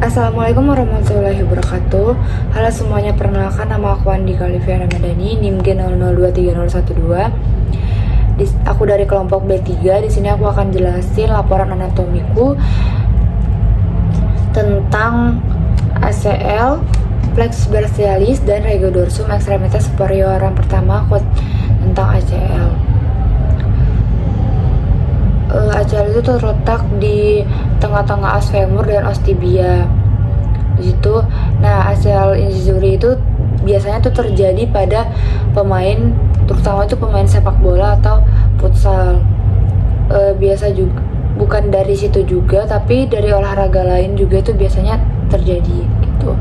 Assalamualaikum warahmatullahi wabarakatuh. Halo semuanya, perkenalkan nama aku Andi Kalivia Ramadhani, NIM G00230112. Aku dari kelompok B3. Di sini aku akan jelasin laporan anatomiku tentang ACL, plexus brachialis dan regodorsum extremitas superior. Yang pertama aku tentang ACL. ACL itu terletak di tengah-tengah os femur dan os tibia. Di situ, nah ACL injury itu biasanya tuh terjadi pada pemain, terutama itu pemain sepak bola atau futsal. Biasa juga, bukan dari situ juga, tapi dari olahraga lain juga itu biasanya terjadi gitu.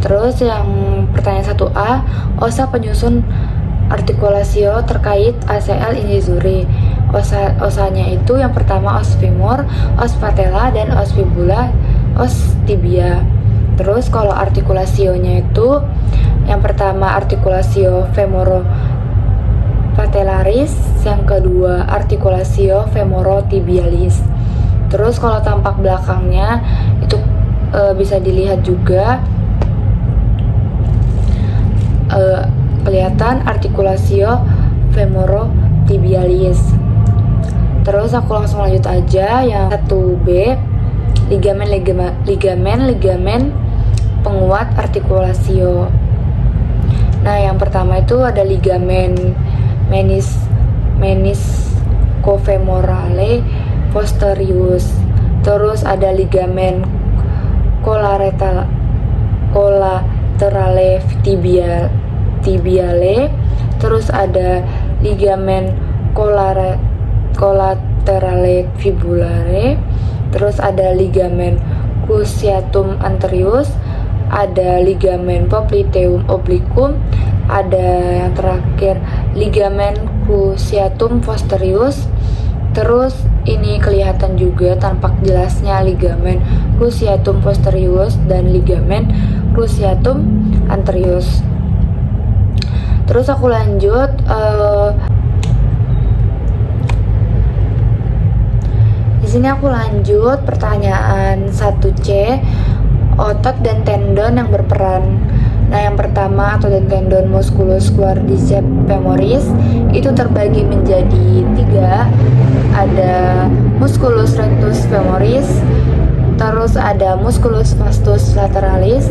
Terus yang pertanyaan 1A, osa penyusun artikulasio terkait ACL injury. Osanya itu yang pertama os femur, os patella, dan os fibula, os tibia. Terus kalau artikulasionya itu yang pertama artikulasio femoro-patellaris, yang kedua artikulasio femoro-tibialis. Terus kalau tampak belakangnya itu bisa dilihat juga kelihatan artikulasio femoro-tibialis. Terus aku langsung lanjut aja yang 1B, ligamen penguat artikulasio. Nah, yang pertama itu ada ligamen meniscofemorale posterius. Terus ada ligamen collaterale tibiale. Terus ada ligamen collaterale fibulare. Terus ada ligamen cruciatum anterius, ada ligamen popliteum obliquum, ada yang terakhir ligamen cruciatum posterius. Terus ini kelihatan juga tampak jelasnya ligamen cruciatum posterius dan ligamen cruciatum anterius. Terus aku lanjut di sini aku lanjut pertanyaan 1C, otot dan tendon yang berperan. Nah, yang pertama otot dan tendon musculus quadriceps femoris itu terbagi menjadi 3. Ada musculus rectus femoris, terus ada musculus vastus lateralis,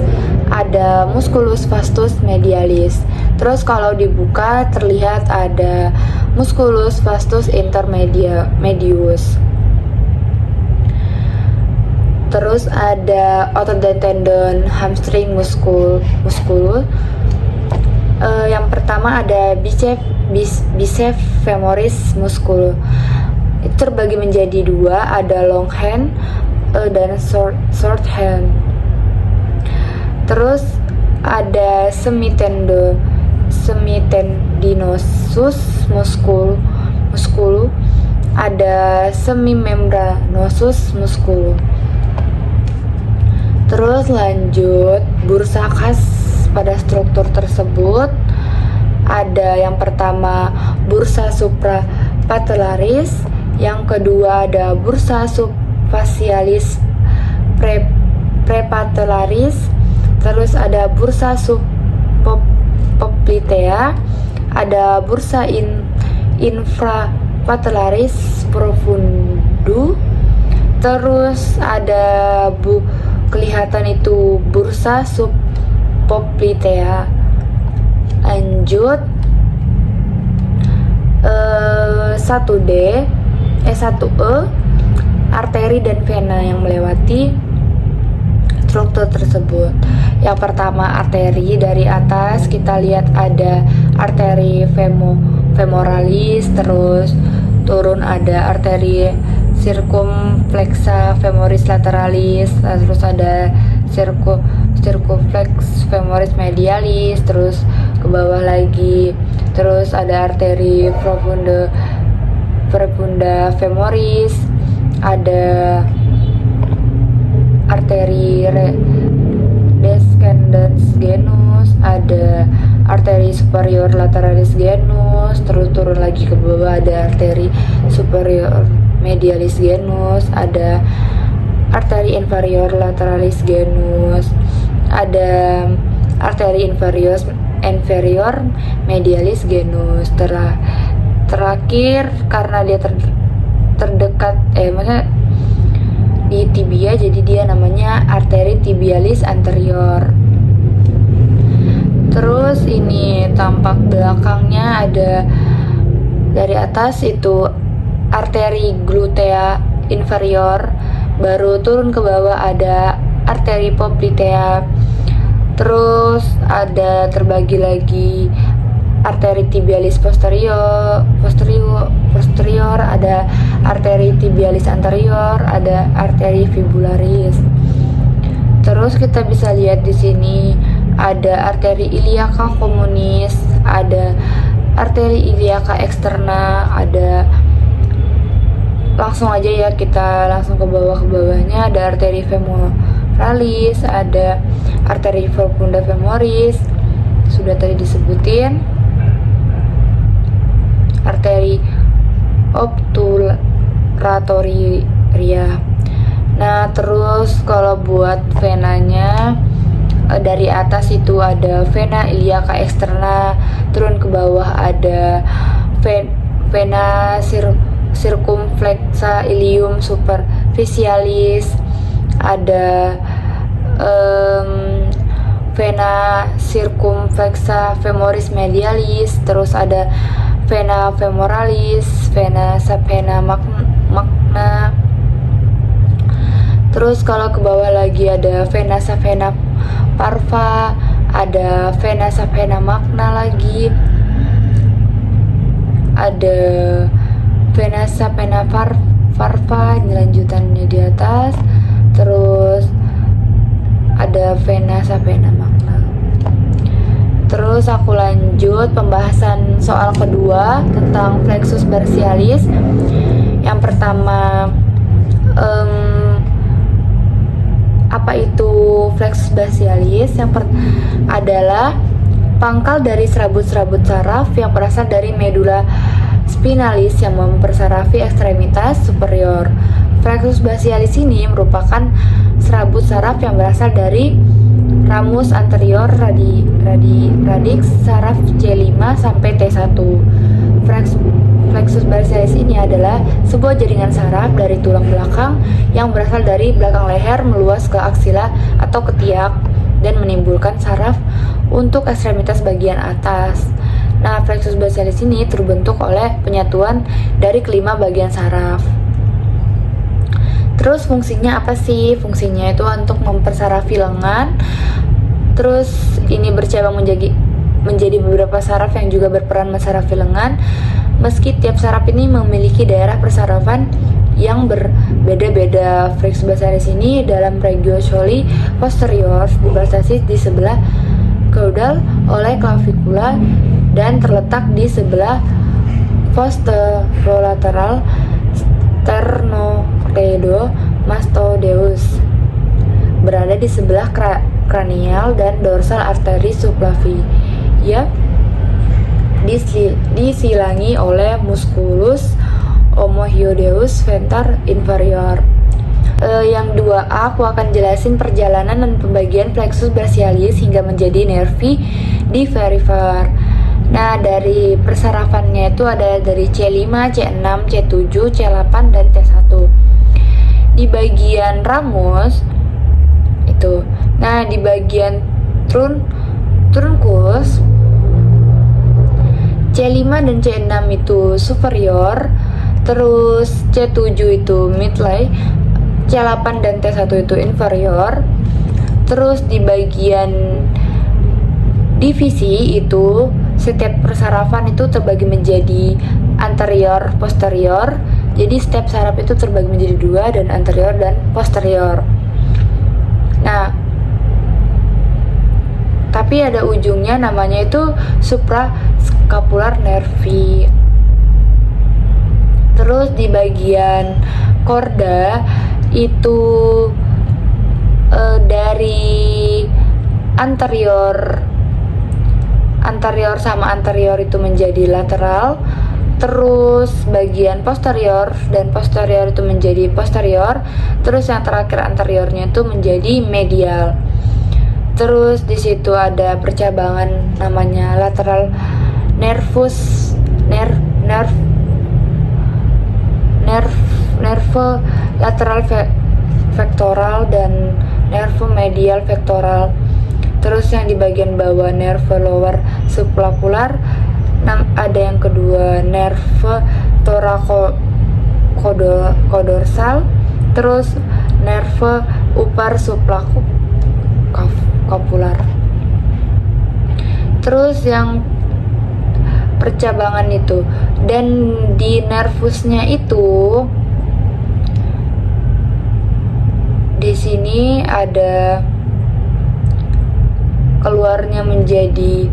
ada musculus vastus medialis. Terus kalau dibuka terlihat ada musculus vastus intermedius. Terus ada otot dan tendon hamstring muskul. Yang pertama ada biceps femoris muskul. Itu terbagi menjadi 2, ada long hand dan short hand. Terus ada semitendinosus muskul, ada semimembranosus muskul. Terus lanjut bursa khas pada struktur tersebut. Ada yang pertama bursa suprapatellaris, yang kedua ada bursa subfacialis prepatellaris, terus ada bursa subpoplitea, ada bursa infrapatellaris profundu, terus ada kelihatan itu bursa subpoplitea. Lanjut 1E, arteri dan vena yang melewati struktur tersebut. Yang pertama arteri, dari atas kita lihat ada arteri femoralis, terus turun ada arteri circumflexa femoris lateralis, terus ada circumflex femoris medialis, terus ke bawah lagi, terus ada arteri profunda femoris, ada arteri descendens genus, ada arteri superior lateralis genus, terus turun lagi ke bawah ada arteri superior medialis genus, ada arteri inferior lateralis genus, ada arteri inferior medialis genus. Terakhir karena dia terdekat maksudnya di tibia, jadi dia namanya arteri tibialis anterior. Terus ini tampak belakangnya ada dari atas itu arteri glutea inferior, baru turun ke bawah ada arteri poplitea. Terus ada terbagi lagi arteri tibialis posterior, ada arteri tibialis anterior, ada arteri fibularis. Terus kita bisa lihat di sini ada arteri iliaca communis, ada arteri iliaca externa, ada langsung aja ya kita langsung ke bawahnya ada arteri femoralis, ada arteri profunda femoris, sudah tadi disebutin, arteri obturatoria. Nah, terus kalau buat venanya dari atas itu ada vena iliaca externa, turun ke bawah ada vena circumflexa ilium superficialis, ada vena circumflexa femoris medialis, terus ada vena femoralis, vena sapena magna. Terus kalau ke bawah lagi ada vena sapena parva, ada vena sapena magna lagi, ada vena sapena parva, ini lanjutannya di atas. Terus ada vena sapena magna. Terus aku lanjut pembahasan soal kedua tentang flexus brachialis. Yang pertama, apa itu flexus brachialis? Adalah pangkal dari serabut-serabut saraf yang berasal dari medula spinalis yang mempersarafi ekstremitas superior. Flexus brachialis ini merupakan serabut saraf yang berasal dari ramus anterior radix saraf C5 sampai T1. Flexus brachialis ini adalah sebuah jaringan saraf dari tulang belakang yang berasal dari belakang leher meluas ke aksila atau ketiak dan menimbulkan saraf untuk ekstremitas bagian atas. Nah, flexus brachialis ini terbentuk oleh penyatuan dari kelima bagian saraf. Terus fungsinya apa sih? Fungsinya itu untuk mempersarafi lengan. Terus ini bercabang menjadi beberapa saraf yang juga berperan mensarafi lengan. Meski tiap saraf ini memiliki daerah persarafan yang berbeda-beda. Flexus brachialis ini dalam regiosoli posterior dibatasi di sebelah caudal oleh clavicula dan terletak di sebelah posterolateral sternocleidomastoideus, berada di sebelah kranial dan dorsal arteri subclavia, disilangi oleh musculus omohyoideus venter inferior. Yang 2A aku akan jelasin perjalanan dan pembagian flexus brachialis hingga menjadi nervi di perifer. Nah, dari persarafannya itu ada dari C5, C6, C7, C8, dan T1. Di bagian ramus itu. Nah, di bagian trunkus C5 dan C6 itu superior, terus C7 itu midline, C8 dan T1 itu inferior. Terus di bagian divisi itu setiap persarafan itu terbagi menjadi anterior posterior. Jadi setiap saraf itu terbagi menjadi dua, dan anterior dan posterior. Nah, tapi ada ujungnya namanya itu suprascapular nervi. Terus di bagian korda itu dari anterior sama anterior itu menjadi lateral, terus bagian posterior, dan posterior itu menjadi posterior, terus yang terakhir anteriornya itu menjadi medial. Terus di situ ada percabangan namanya lateral nervus nerve lateral vektoral dan nerve medial vektoral. Terus yang di bagian bawah nerve lower subclavicular, ada yang kedua nerve thoracodorsal, terus nerve upper subclavicular. Terus yang percabangan itu, dan di nervusnya itu di sini ada keluarnya menjadi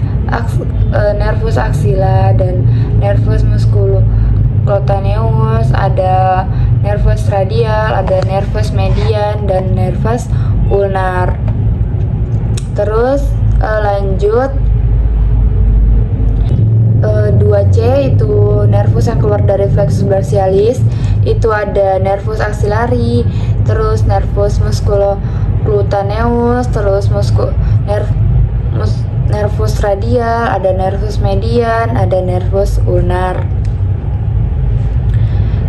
nervus axilla dan nervus musculocutaneus, ada nervus radial, ada nervus median dan nervus ulnar. Terus lanjut 2C itu nervus yang keluar dari plexus brachialis, itu ada nervus axillari, terus nervus musculocutaneus, terus nervus radial, ada nervus median, ada nervus ulnar.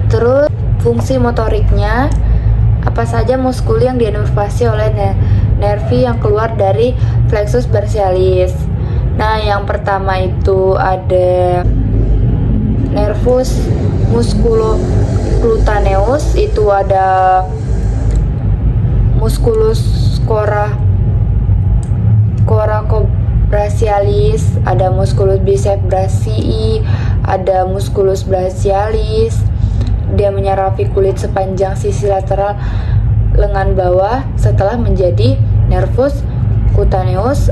Terus fungsi motoriknya, apa saja muskul yang diinervasi oleh nervi yang keluar dari plexus brachialis. Nah, yang pertama itu ada nervus musculocutaneus, itu ada musculus coracobrachialis, ada musculus biceps brachii, ada musculus brachialis. Dia menyarapi kulit sepanjang sisi lateral lengan bawah setelah menjadi nervus cutaneus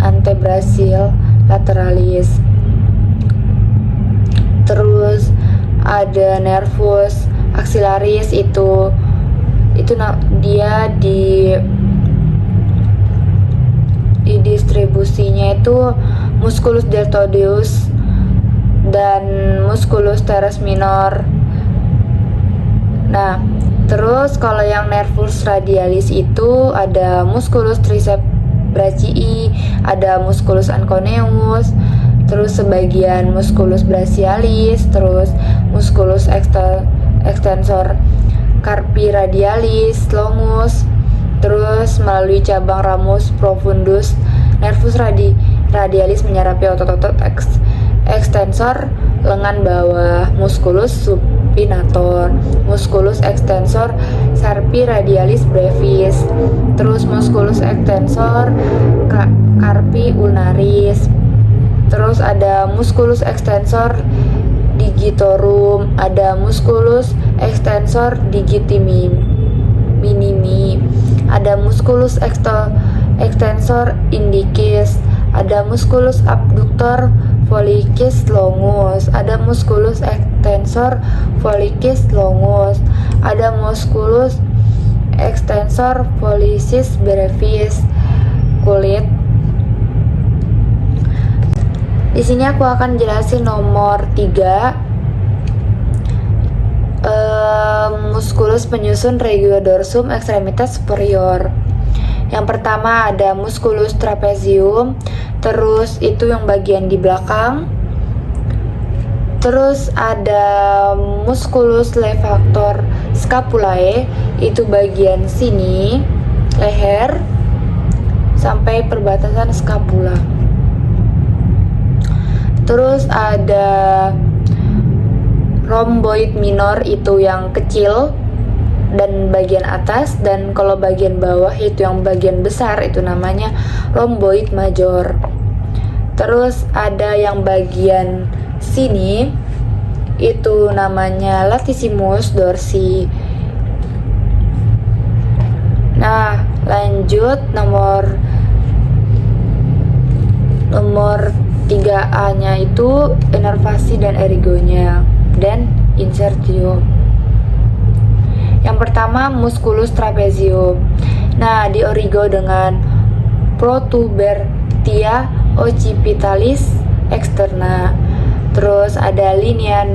antebrachial lateralis. Terus ada nervus axillaris, itu dia di distribusinya itu musculus deltoideus dan musculus teres minor. Nah, terus kalau yang nervus radialis itu ada musculus triceps brachii, ada musculus anconeus, terus sebagian musculus brachialis, terus musculus extensor carpi radialis longus, terus melalui cabang ramus profundus nervus radialis menyerapi otot-otot extensor lengan bawah, musculus supinator, musculus extensor carpi radialis brevis, terus musculus extensor carpi ulnaris. Terus ada musculus extensor digitorum, ada musculus extensor digiti minimi, ada musculus extensor indicis, ada musculus abductor pollicis longus, ada musculus extensor pollicis longus, ada musculus extensor pollicis brevis kulit. Di sini aku akan jelasin nomor 3, musculus penyusun regiodorsum extremitas superior. Yang pertama ada musculus trapezium, terus itu yang bagian di belakang. Terus ada musculus levator scapulae, itu bagian sini leher sampai perbatasan scapula. Terus ada rhomboid minor, itu yang kecil dan bagian atas, dan kalau bagian bawah itu yang bagian besar, itu namanya rhomboid major. Terus ada yang bagian sini itu namanya latissimus dorsi. Nah, lanjut nomor 3A-nya itu inervasi dan erigonya dan insertio. Yang pertama musculus trapezium. Nah, di origo dengan protubertia occipitalis externa. terus ada linea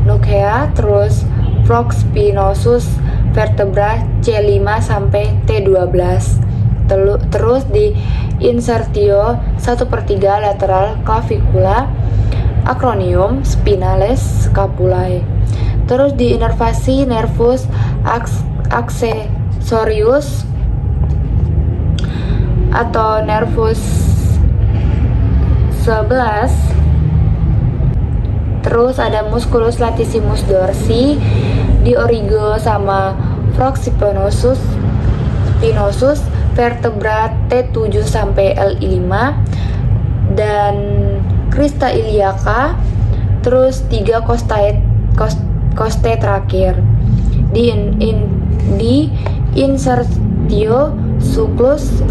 nuclea, terus prospinosus vertebra C5 sampai T12. Terus di insertio 1/3 lateral clavicula acronium spinalis scapulae. Terus di inervasi nervus accessorius atau nervus 11. Terus ada musculus latissimus dorsi di origo sama prospinosus spinosus vertebra T7 sampai Li5 dan crista iliaca. Terus 3 costae terakhir di insertio sulcus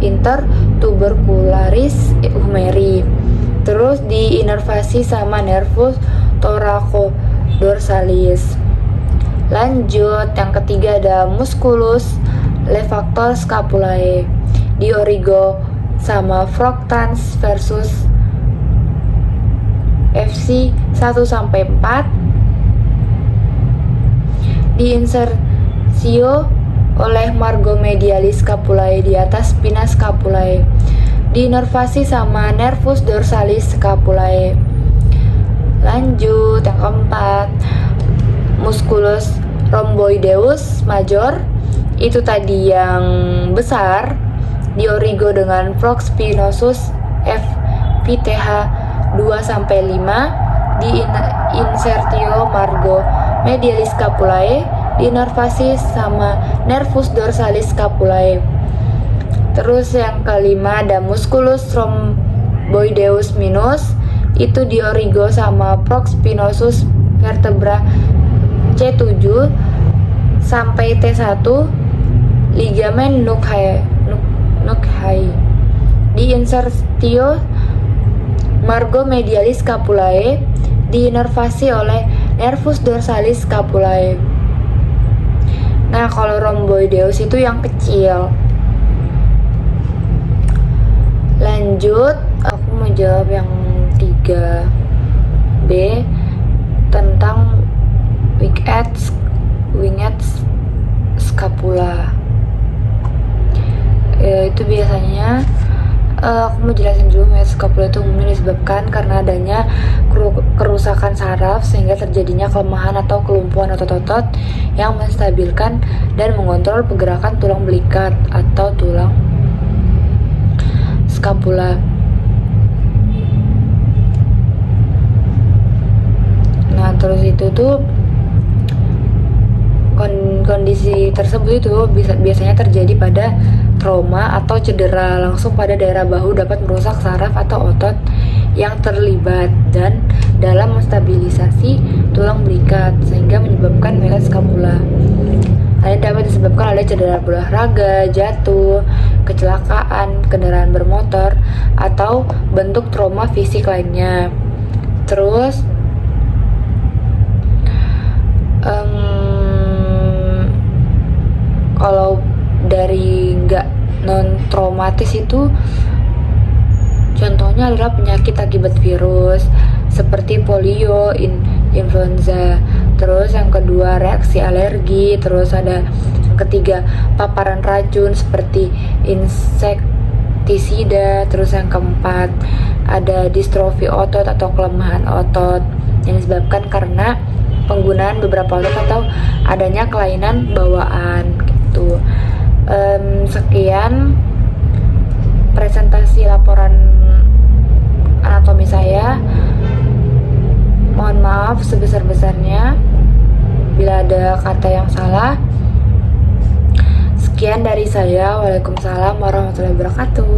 inter tubercularis humeri. Terus di inervasi sama nervus thoraco-dorsalis. Lanjut, yang ketiga ada musculus levator scapulae di origo sama fructans versus FC 1 sampai 4. Di insertio oleh margo medialis scapulae di atas spina scapulae. Di inervasi sama nervus dorsalis scapulae. Lanjut, yang keempat, musculus rhomboideus major, itu tadi yang besar, di origo dengan prospinosus FVTH 2 sampai 5. Di insertio margo medialis scapulae, di inervasi sama nervus dorsalis scapulae. Terus yang kelima ada musculus rhomboideus minus, itu di origo sama prospinosus vertebra C7 sampai T1, ligamen nuclei. Di insertio margo medialis scapulae, diinervasi oleh nervus dorsalis scapulae. Nah, kalau rhomboideus itu yang kecil. Lanjut, aku mau jawab yang 3B tentang winged scapula. Itu biasanya aku mau jelasin dulu, winged scapula itu umumnya disebabkan karena adanya kerusakan saraf sehingga terjadinya kelemahan atau kelumpuhan otot-otot yang menstabilkan dan mengontrol pergerakan tulang belikat atau tulang scapula. Nah, terus itu tuh kondisi tersebut itu biasanya terjadi pada trauma atau cedera langsung pada daerah bahu, dapat merusak saraf atau otot yang terlibat dan dalam menstabilisasi tulang belikat sehingga menyebabkan winged scapula. Hal ini dapat disebabkan oleh cedera berolahraga, jatuh, kecelakaan, kendaraan bermotor, atau bentuk trauma fisik lainnya. Terus kalau dari nggak non traumatis itu contohnya adalah penyakit akibat virus seperti polio, influenza. Terus yang kedua reaksi alergi. Terus ada yang ketiga paparan racun seperti insektisida. Terus yang keempat ada distrofi otot atau kelemahan otot yang disebabkan karena penggunaan beberapa otot atau adanya kelainan bawaan gitu. Sekian presentasi laporan anatomi saya. Mohon maaf sebesar-besarnya bila ada kata yang salah. Sekian dari saya. Waalaikumsalam warahmatullahi wabarakatuh.